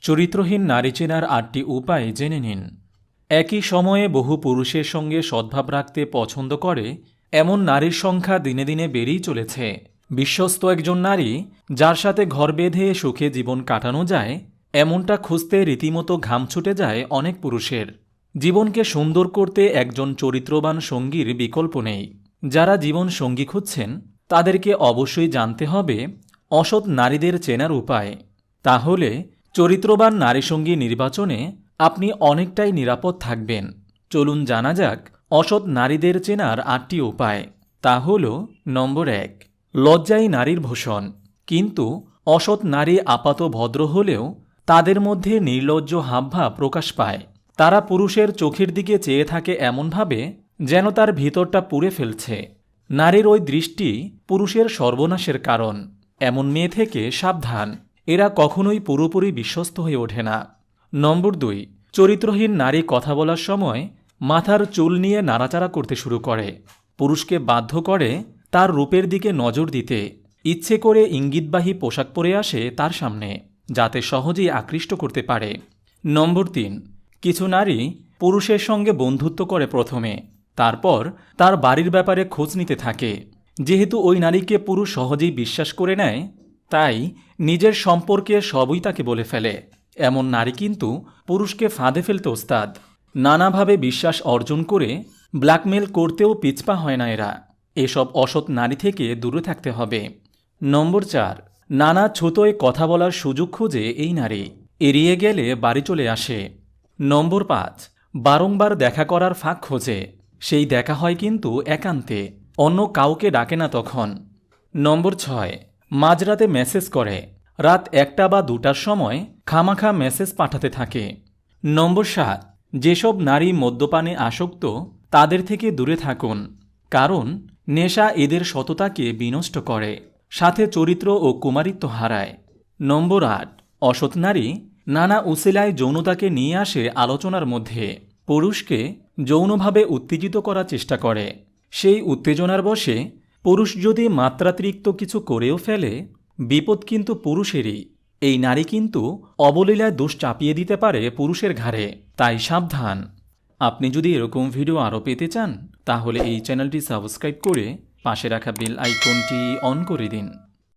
চরিত্রহীন নারী চেনার ৮টি উপায় জেনে নিন। একই সময়ে বহু পুরুষের সঙ্গে সদ্ভাব রাখতে পছন্দ করে এমন নারীর সংখ্যা দিনে দিনে বেড়েই চলেছে। বিশ্বস্ত একজন নারী যার সাথে ঘর বেঁধে সুখে জীবন কাটানো যায়, এমনটা খুঁজতে রীতিমতো ঘাম ছুটে যায় অনেক পুরুষের। জীবনকে সুন্দর করতে একজন চরিত্রবান সঙ্গীর বিকল্প নেই। যারা জীবন সঙ্গী খুঁজছেন তাদেরকে অবশ্যই জানতে হবে অসৎ নারীদের চেনার উপায়। তাহলে চরিত্রবান নারীসঙ্গী নির্বাচনে আপনি অনেকটাই নিরাপদ থাকবেন। চলুন জানা যাক অসৎ নারীদের চেনার ৮টি উপায়। তা হল নম্বর ১, লজ্জাই নারীর ভূষণ। কিন্তু অসৎ নারী আপাত ভদ্র হলেও তাদের মধ্যে নির্লজ্জ হাবভাব প্রকাশ পায়। তারা পুরুষের চোখের দিকে চেয়ে থাকে এমনভাবে যেন তার ভিতরটা পুড়ে ফেলছে। নারীর ওই দৃষ্টি পুরুষের সর্বনাশের কারণ। এমন মেয়ে থেকে সাবধান, এরা কখনোই পুরোপুরি বিশ্বস্ত হয়ে ওঠে না। নম্বর ২, চরিত্রহীন নারী কথা বলার সময় মাথার চুল নিয়ে নাড়াচাড়া করতে শুরু করে। পুরুষকে বাধ্য করে তার রূপের দিকে নজর দিতে। ইচ্ছে করে ইঙ্গিতবাহী পোশাক পরে আসে তার সামনে, যাতে সহজেই আকৃষ্ট করতে পারে। নম্বর ৩, কিছু নারী পুরুষের সঙ্গে বন্ধুত্ব করে প্রথমে, তারপর তার বাড়ির ব্যাপারে খোঁজ নিতে থাকে। যেহেতু ওই নারীকে পুরুষ সহজেই বিশ্বাস করে নেয়, তাই নিজের সম্পর্কে সবই তাকে বলে ফেলে। এমন নারী কিন্তু পুরুষকে ফাঁদে ফেলতে ওস্তাদ। নানাভাবে বিশ্বাস অর্জন করে ব্ল্যাকমেল করতেও পিছপা হয় না এরা। এসব অসৎ নারী থেকে দূরে থাকতে হবে। নম্বর ৪, নানা ছুতোয় কথা বলার সুযোগ খুঁজে এই নারী, এড়িয়ে গেলে বাড়ি চলে আসে। নম্বর ৫, বারংবার দেখা করার ফাঁক খোঁজে। সেই দেখা হয় কিন্তু একান্তে, অন্য কাউকে ডাকে না তখন। নম্বর ৬, মাঝরাতে মেসেজ করে। রাত ১টা বা ২টার সময় খামাখা মেসেজ পাঠাতে থাকে। নম্বর ৭, যেসব নারী মদ্যপানে আসক্ত তাদের থেকে দূরে থাকুন, কারণ নেশা এদের সততাকে বিনষ্ট করে, সাথে চরিত্র ও কুমারিত্ব হারায়। নম্বর ৮, অসৎ নারী নানা উসিলায় যৌনতাকে নিয়ে আসে আলোচনার মধ্যে। পুরুষকে যৌনভাবে উত্তেজিত করার চেষ্টা করে। সেই উত্তেজনার বশে পুরুষ যদি মাত্রাতিরিক্ত কিছু করেও ফেলে, বিপদ কিন্তু পুরুষেরই। এই নারী কিন্তু অবলীলায় দোষ চাপিয়ে দিতে পারে পুরুষের ঘাড়ে, তাই সাবধান। আপনি যদি এরকম ভিডিও আরও পেতে চান তাহলে এই চ্যানেলটি সাবস্ক্রাইব করে পাশে রাখা বেল আইকনটি অন করে দিন।